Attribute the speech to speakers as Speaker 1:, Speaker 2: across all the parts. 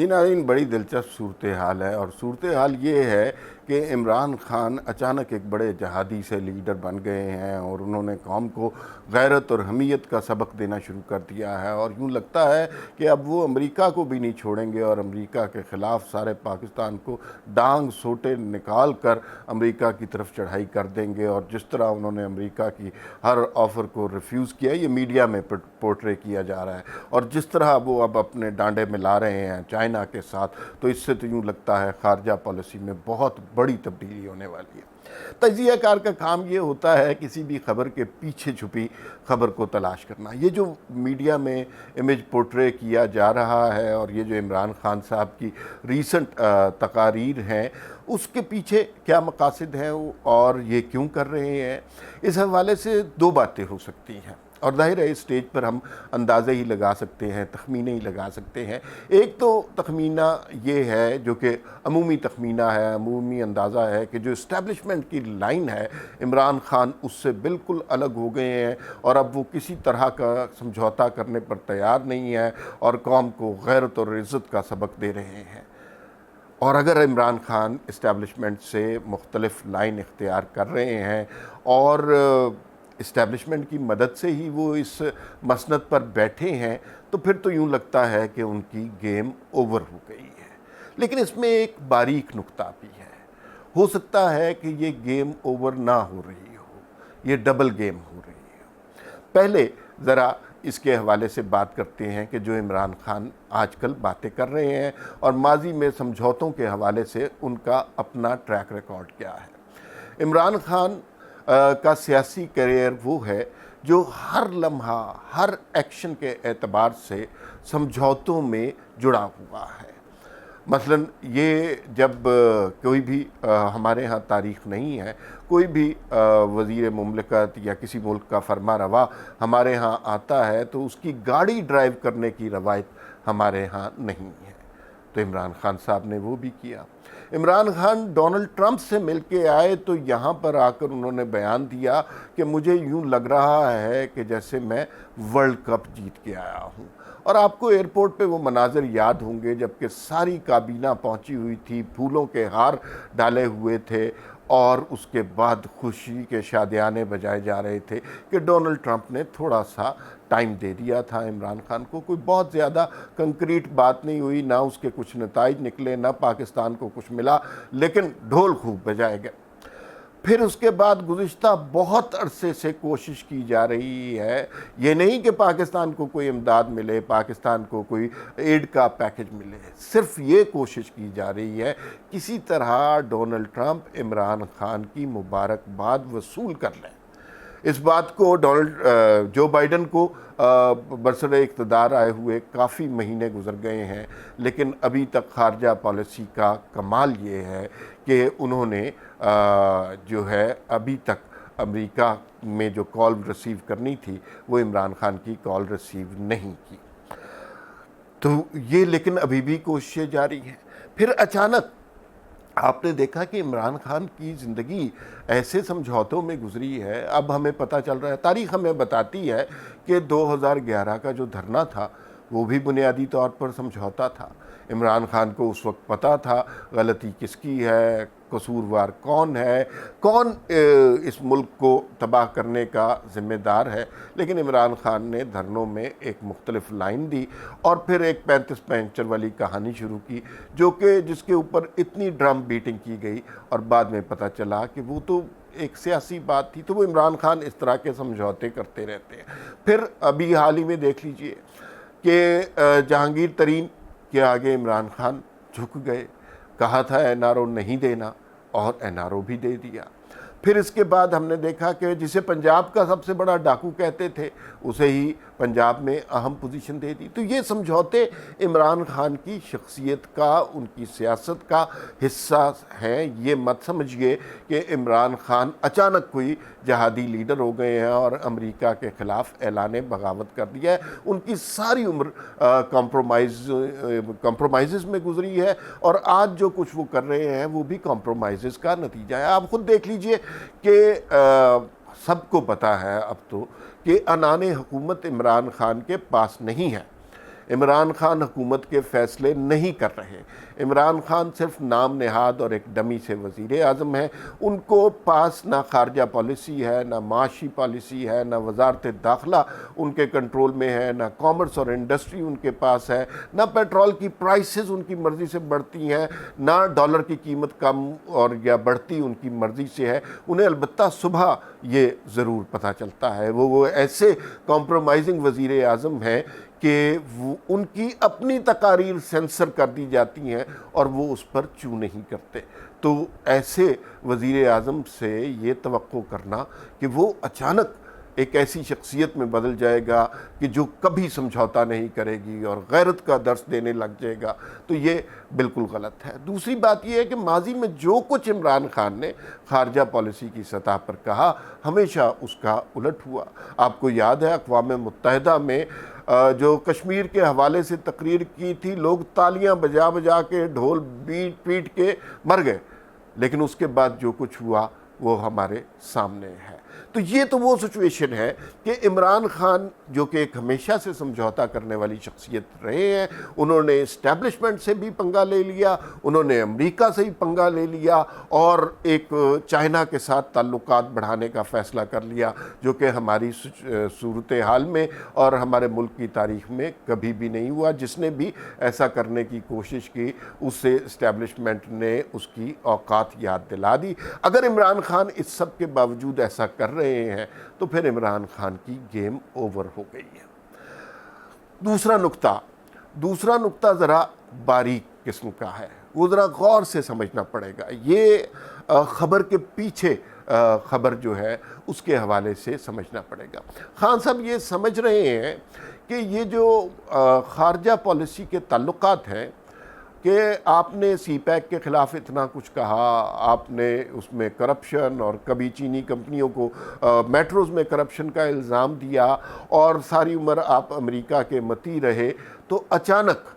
Speaker 1: جی ناظرین، بڑی دلچسپ صورتحال ہے، اور صورتحال یہ ہے کہ عمران خان اچانک ایک بڑے جہادی سے لیڈر بن گئے ہیں، اور انہوں نے قوم کو غیرت اور حمیت کا سبق دینا شروع کر دیا ہے، اور یوں لگتا ہے کہ اب وہ امریکہ کو بھی نہیں چھوڑیں گے، اور امریکہ کے خلاف سارے پاکستان کو ڈانگ سوٹے نکال کر امریکہ کی طرف چڑھائی کر دیں گے۔ اور جس طرح انہوں نے امریکہ کی ہر آفر کو ریفیوز کیا، یہ میڈیا میں پورٹرے کیا جا رہا ہے، اور جس طرح وہ اب اپنے ڈانڈے ملا رہے ہیں چائنا کے ساتھ، تو اس سے تو یوں لگتا ہے خارجہ پالیسی میں بہت بڑی تبدیلی ہونے والی ہے۔ تجزیہ کار کا کام یہ ہوتا ہے کسی بھی خبر کے پیچھے چھپی خبر کو تلاش کرنا۔ یہ جو میڈیا میں امیج پورٹرے کیا جا رہا ہے، اور یہ جو عمران خان صاحب کی ریسنٹ تقاریر ہیں، اس کے پیچھے کیا مقاصد ہیں اور یہ کیوں کر رہے ہیں، اس حوالے سے دو باتیں ہو سکتی ہیں، اور ظاہر ہے اس سٹیج پر ہم اندازے ہی لگا سکتے ہیں، تخمینے ہی لگا سکتے ہیں۔ ایک تو تخمینہ یہ ہے جو کہ عمومی تخمینہ ہے، عمومی اندازہ ہے، کہ جو اسٹیبلشمنٹ کی لائن ہے، عمران خان اس سے بالکل الگ ہو گئے ہیں، اور اب وہ کسی طرح کا سمجھوتا کرنے پر تیار نہیں ہے، اور قوم کو غیرت اور عزت کا سبق دے رہے ہیں۔ اور اگر عمران خان اسٹیبلشمنٹ سے مختلف لائن اختیار کر رہے ہیں، اور اسٹیبلشمنٹ کی مدد سے ہی وہ اس مسند پر بیٹھے ہیں، تو پھر تو یوں لگتا ہے کہ ان کی گیم اوور ہو گئی ہے۔ لیکن اس میں ایک باریک نکتہ بھی ہے، ہو سکتا ہے کہ یہ گیم اوور نہ ہو رہی ہو، یہ ڈبل گیم ہو رہی ہو۔ پہلے ذرا اس کے حوالے سے بات کرتے ہیں کہ جو عمران خان آج کل باتیں کر رہے ہیں، اور ماضی میں سمجھوتوں کے حوالے سے ان کا اپنا ٹریک ریکارڈ کیا ہے۔ عمران خان کا سیاسی کیریئر وہ ہے جو ہر لمحہ، ہر ایکشن کے اعتبار سے سمجھوتوں میں جڑا ہوا ہے۔ مثلا یہ جب کوئی بھی ہمارے ہاں تاریخ نہیں ہے، کوئی بھی وزیر مملکت یا کسی ملک کا فرما روا ہمارے ہاں آتا ہے، تو اس کی گاڑی ڈرائیو کرنے کی روایت ہمارے ہاں نہیں ہے، تو عمران خان صاحب نے وہ بھی کیا۔ عمران خان ڈونلڈ ٹرمپ سے مل کے آئے، تو یہاں پر آ کر انہوں نے بیان دیا کہ مجھے یوں لگ رہا ہے کہ جیسے میں ورلڈ کپ جیت کے آیا ہوں۔ اور آپ کو ایئرپورٹ پہ وہ مناظر یاد ہوں گے جب کہ ساری کابینہ پہنچی ہوئی تھی، پھولوں کے ہار ڈالے ہوئے تھے، اور اس کے بعد خوشی کے شادیانے بجائے جا رہے تھے کہ ڈونلڈ ٹرمپ نے تھوڑا سا ٹائم دے دیا تھا عمران خان کو۔ کوئی بہت زیادہ کنکریٹ بات نہیں ہوئی، نہ اس کے کچھ نتائج نکلے، نہ پاکستان کو کچھ ملا، لیکن ڈھول خوب بجائے گئے۔ پھر اس کے بعد گزشتہ بہت عرصے سے کوشش کی جا رہی ہے، یہ نہیں کہ پاکستان کو کوئی امداد ملے، پاکستان کو کوئی ایڈ کا پیکج ملے، صرف یہ کوشش کی جا رہی ہے کسی طرح ڈونلڈ ٹرمپ عمران خان کی مبارکباد وصول کر لیں۔ اس بات کو جو بائیڈن کو برسر اقتدار آئے ہوئے کافی مہینے گزر گئے ہیں، لیکن ابھی تک خارجہ پالیسی کا کمال یہ ہے کہ انہوں نے جو ہے ابھی تک امریکہ میں جو کال ریسیو کرنی تھی، وہ عمران خان کی کال ریسیو نہیں کی۔ تو یہ لیکن ابھی بھی کوششیں جاری ہیں۔ پھر اچانک آپ نے دیکھا کہ عمران خان کی زندگی ایسے سمجھوتوں میں گزری ہے، اب ہمیں پتہ چل رہا ہے، تاریخ ہمیں بتاتی ہے کہ 2011 کا جو دھرنا تھا وہ بھی بنیادی طور پر سمجھوتا تھا۔ عمران خان کو اس وقت پتہ تھا غلطی کس کی ہے، قصوروار کون ہے، کون اس ملک کو تباہ کرنے کا ذمہ دار ہے، لیکن عمران خان نے دھرنوں میں ایک مختلف لائن دی، اور پھر ایک 35 پینچر والی کہانی شروع کی، جس کے اوپر اتنی ڈرم بیٹنگ کی گئی، اور بعد میں پتہ چلا کہ وہ تو ایک سیاسی بات تھی۔ تو وہ عمران خان اس طرح کے سمجھوتے کرتے رہتے ہیں۔ پھر ابھی حال ہی میں دیکھ لیجئے کہ جہانگیر ترین کے آگے عمران خان جھک گئے، کہا تھا این آر او نہیں دینا، اور این آر او بھی دے دیا۔ پھر اس کے بعد ہم نے دیکھا کہ جسے پنجاب کا سب سے بڑا ڈاکو کہتے تھے، اسے ہی پنجاب میں اہم پوزیشن دے دی۔ تو یہ سمجھوتے عمران خان کی شخصیت کا، ان کی سیاست کا حصہ ہیں۔ یہ مت سمجھئے کہ عمران خان اچانک کوئی جہادی لیڈر ہو گئے ہیں اور امریکہ کے خلاف اعلان بغاوت کر دیا ہے۔ ان کی ساری عمر کمپرومائزز میں گزری ہے، اور آج جو کچھ وہ کر رہے ہیں وہ بھی کمپرومائزز کا نتیجہ ہے۔ آپ خود دیکھ لیجئے کہ سب کو پتہ ہے اب تو کہ عنان حکومت عمران خان کے پاس نہیں ہے۔ عمران خان حکومت کے فیصلے نہیں کر رہے، عمران خان صرف نام نہاد اور ایک ڈمی سے وزیر اعظم ہیں۔ ان کو پاس نہ خارجہ پالیسی ہے، نہ معاشی پالیسی ہے، نہ وزارت داخلہ ان کے کنٹرول میں ہے، نہ کامرس اور انڈسٹری ان کے پاس ہے، نہ پیٹرول کی پرائسز ان کی مرضی سے بڑھتی ہیں، نہ ڈالر کی قیمت کم اور یا بڑھتی ان کی مرضی سے ہے۔ انہیں البتہ صبح یہ ضرور پتہ چلتا ہے، وہ ایسے کمپرومائزنگ وزیر اعظم ہیں کہ ان کی اپنی تقاریر سینسر کر دی جاتی ہیں اور وہ اس پر چوں نہیں کرتے۔ تو ایسے وزیر اعظم سے یہ توقع کرنا کہ وہ اچانک ایک ایسی شخصیت میں بدل جائے گا کہ جو کبھی سمجھوتا نہیں کرے گی اور غیرت کا درس دینے لگ جائے گا، تو یہ بالکل غلط ہے۔ دوسری بات یہ ہے کہ ماضی میں جو کچھ عمران خان نے خارجہ پالیسی کی سطح پر کہا، ہمیشہ اس کا الٹ ہوا۔ آپ کو یاد ہے اقوام متحدہ میں جو کشمیر کے حوالے سے تقریر کی تھی، لوگ تالیاں بجا بجا کے ڈھول پیٹ کے مر گئے، لیکن اس کے بعد جو کچھ ہوا وہ ہمارے سامنے ہے۔ تو یہ تو وہ سچویشن ہے کہ عمران خان جو کہ ایک ہمیشہ سے سمجھوتا کرنے والی شخصیت رہے ہیں، انہوں نے اسٹیبلشمنٹ سے بھی پنگا لے لیا، انہوں نے امریکہ سے ہی پنگا لے لیا اور ایک چائنا کے ساتھ تعلقات بڑھانے کا فیصلہ کر لیا، جو کہ ہماری صورتحال میں اور ہمارے ملک کی تاریخ میں کبھی بھی نہیں ہوا۔ جس نے بھی ایسا کرنے کی کوشش کی اس سے اسٹیبلشمنٹ نے اس کی اوقات یاد دلا دی۔ اگر عمران خان اس سب کے باوجود ایسا کر رہے ہیں تو پھر عمران خان کی گیم اوور ہو گئی ہے۔ دوسرا نقطہ ذرا باریک قسم کا ہے، وہ ذرا غور سے سمجھنا پڑے گا۔ یہ خبر کے پیچھے خبر جو ہے اس کے حوالے سے سمجھنا پڑے گا۔ خان صاحب یہ سمجھ رہے ہیں کہ یہ جو خارجہ پالیسی کے تعلقات ہیں کہ آپ نے سی پیک کے خلاف اتنا کچھ کہا، آپ نے اس میں کرپشن اور کبھی چینی کمپنیوں کو میٹروز میں کرپشن کا الزام دیا اور ساری عمر آپ امریکہ کے متی رہے، تو اچانک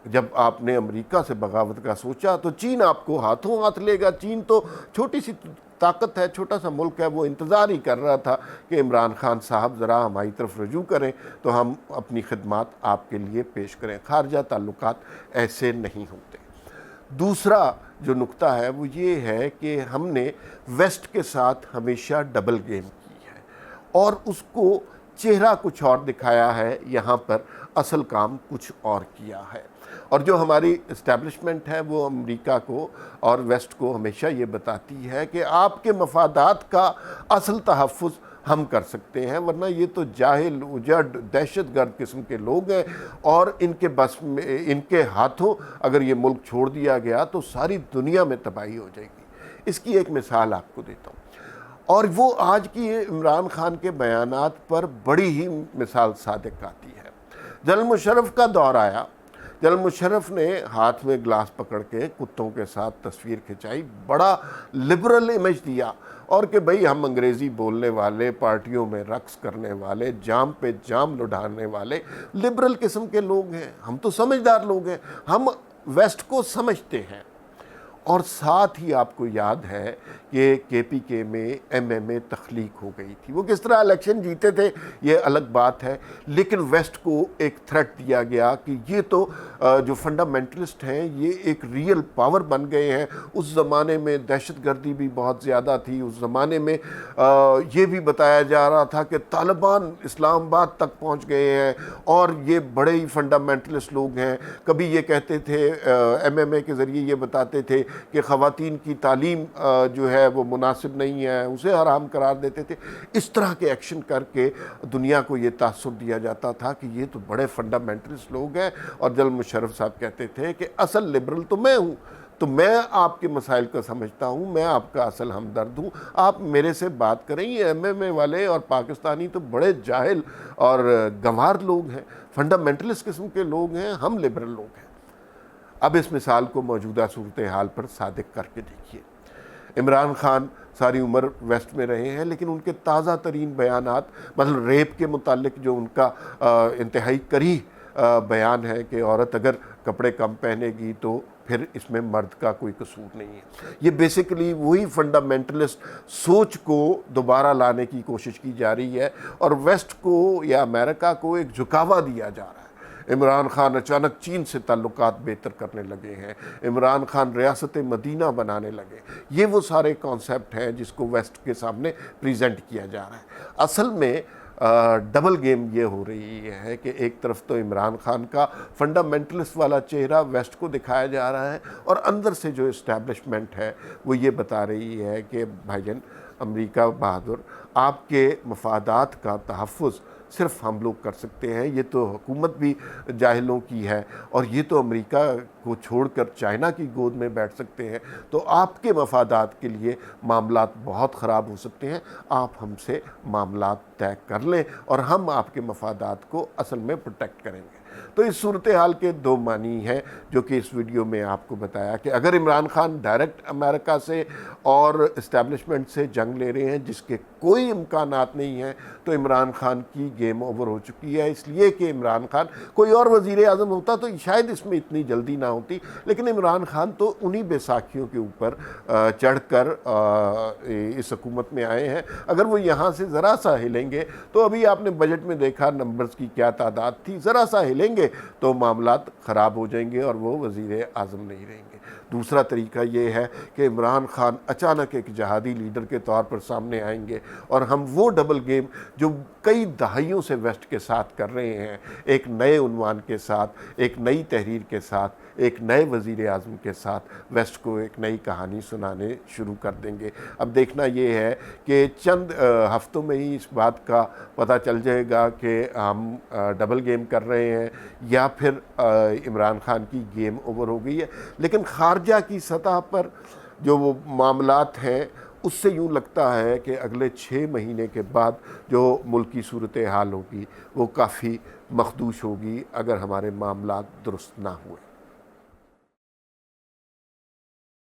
Speaker 1: جب آپ نے امریکہ سے بغاوت کا سوچا تو چین آپ کو ہاتھوں ہاتھ لے گا۔ چین تو چھوٹی سی طاقت ہے، چھوٹا سا ملک ہے، وہ انتظار ہی کر رہا تھا کہ عمران خان صاحب ذرا ہماری طرف رجوع کریں تو ہم اپنی خدمات آپ کے لیے پیش کریں۔ خارجہ تعلقات ایسے نہیں ہوتے۔ دوسرا جو نقطہ ہے وہ یہ ہے کہ ہم نے ویسٹ کے ساتھ ہمیشہ ڈبل گیم کی ہے اور اس کو چہرہ کچھ اور دکھایا ہے، یہاں پر اصل کام کچھ اور کیا ہے۔ اور جو ہماری اسٹیبلشمنٹ ہے وہ امریکہ کو اور ویسٹ کو ہمیشہ یہ بتاتی ہے کہ آپ کے مفادات کا اصل تحفظ ہم کر سکتے ہیں، ورنہ یہ تو جاہل اجڑ دہشت گرد قسم کے لوگ ہیں اور ان کے بس میں، ان کے ہاتھوں اگر یہ ملک چھوڑ دیا گیا تو ساری دنیا میں تباہی ہو جائے گی۔ اس کی ایک مثال آپ کو دیتا ہوں، اور وہ آج کی عمران خان کے بیانات پر بڑی ہی مثال صادق آتی ہے۔ جنرل مشرف کا دور آیا، جنرل مشرف نے ہاتھ میں گلاس پکڑ کے کتوں کے ساتھ تصویر کھنچائی، بڑا لبرل امیج دیا، اور کہ بھئی ہم انگریزی بولنے والے، پارٹیوں میں رقص کرنے والے، جام پہ جام لڑانے والے لبرل قسم کے لوگ ہیں، ہم تو سمجھدار لوگ ہیں، ہم ویسٹ کو سمجھتے ہیں۔ اور ساتھ ہی آپ کو یاد ہے کہ کے پی کے میں ایم ایم اے تخلیق ہو گئی تھی۔ وہ کس طرح الیکشن جیتے تھے یہ الگ بات ہے، لیکن ویسٹ کو ایک تھریٹ دیا گیا کہ یہ تو جو فنڈامنٹلسٹ ہیں یہ ایک ریئل پاور بن گئے ہیں۔ اس زمانے میں دہشت گردی بھی بہت زیادہ تھی، اس زمانے میں یہ بھی بتایا جا رہا تھا کہ طالبان اسلام آباد تک پہنچ گئے ہیں اور یہ بڑے ہی فنڈامنٹلسٹ لوگ ہیں۔ کبھی یہ کہتے تھے، ایم ایم اے کے ذریعے یہ بتاتے تھے کہ خواتین کی تعلیم جو ہے وہ مناسب نہیں ہے، اسے حرام قرار دیتے تھے۔ اس طرح کے ایکشن کر کے دنیا کو یہ تاثر دیا جاتا تھا کہ یہ تو بڑے فنڈامنٹلسٹ لوگ ہیں، اور جنرل مشرف صاحب کہتے تھے کہ اصل لبرل تو میں ہوں، تو میں آپ کے مسائل کو سمجھتا ہوں، میں آپ کا اصل ہمدرد ہوں، آپ میرے سے بات کریں۔ یہ ایم ایم اے والے اور پاکستانی تو بڑے جاہل اور گنوار لوگ ہیں، فنڈامنٹلسٹ قسم کے لوگ ہیں، ہم لبرل لوگ ہیں۔ اب اس مثال کو موجودہ صورتحال پر صادق کر کے دیکھیے۔ عمران خان ساری عمر ویسٹ میں رہے ہیں، لیکن ان کے تازہ ترین بیانات، مثلا ریپ کے متعلق جو ان کا انتہائی کریہ بیان ہے کہ عورت اگر کپڑے کم پہنے گی تو پھر اس میں مرد کا کوئی قصور نہیں ہے، یہ بیسیکلی وہی فنڈامنٹلسٹ سوچ کو دوبارہ لانے کی کوشش کی جا رہی ہے اور ویسٹ کو یا امریکہ کو ایک جھکاوا دیا جا رہا ہے۔ عمران خان اچانک چین سے تعلقات بہتر کرنے لگے ہیں، عمران خان ریاست مدینہ بنانے لگے۔ یہ وہ سارے کانسیپٹ ہیں جس کو ویسٹ کے سامنے پریزنٹ کیا جا رہا ہے۔ اصل میں ڈبل گیم یہ ہو رہی ہے کہ ایک طرف تو عمران خان کا فنڈامنٹلسٹ والا چہرہ ویسٹ کو دکھایا جا رہا ہے، اور اندر سے جو اسٹیبلشمنٹ ہے وہ یہ بتا رہی ہے کہ بھائی جان امریکہ بہادر، آپ کے مفادات کا تحفظ صرف ہم لوگ کر سکتے ہیں، یہ تو حکومت بھی جاہلوں کی ہے، اور یہ تو امریکہ کو چھوڑ کر چائنا کی گود میں بیٹھ سکتے ہیں، تو آپ کے مفادات کے لیے معاملات بہت خراب ہو سکتے ہیں، آپ ہم سے معاملات طے کر لیں اور ہم آپ کے مفادات کو اصل میں پروٹیکٹ کریں گے۔ تو اس صورتحال کے دو معنی ہیں جو کہ اس ویڈیو میں آپ کو بتایا کہ اگر عمران خان ڈائریکٹ امریکہ سے اور اسٹیبلشمنٹ سے جنگ لے رہے ہیں جس کے کوئی امکانات نہیں ہیں، تو عمران خان کی گیم اوور ہو چکی ہے، اس لیے کہ عمران خان کوئی اور وزیر اعظم ہوتا تو شاید اس میں اتنی جلدی نہ ہوتی، لیکن عمران خان تو انہی بیساکھیوں کے اوپر چڑھ کر اس حکومت میں آئے ہیں۔ اگر وہ یہاں سے ذرا سا ہلیں گے تو ابھی آپ نے بجٹ میں دیکھا نمبرز کی کیا تعداد تھی، ذرا سا ہلیں گے تو معاملات خراب ہو جائیں گے اور وہ وزیر اعظم نہیں رہیں گے۔ دوسرا طریقہ یہ ہے کہ عمران خان اچانک ایک جہادی لیڈر کے طور پر سامنے آئیں گے، اور ہم وہ ڈبل گیم جو کئی دہائیوں سے ویسٹ کے ساتھ کر رہے ہیں، ایک نئے عنوان کے ساتھ، ایک نئی تحریر کے ساتھ، ایک نئے وزیر اعظم کے ساتھ ویسٹ کو ایک نئی کہانی سنانے شروع کر دیں گے۔ اب دیکھنا یہ ہے کہ چند ہفتوں میں ہی اس بات کا پتہ چل جائے گا کہ ہم ڈبل گیم کر رہے ہیں یا پھر عمران خان کی گیم اوور ہو گئی ہے۔ لیکن خارجہ کی سطح پر جو وہ معاملات ہیں اس سے یوں لگتا ہے کہ اگلے 6 مہینے کے بعد جو ملکی صورتحال ہوگی وہ کافی مخدوش ہوگی اگر ہمارے معاملات درست نہ ہوئے۔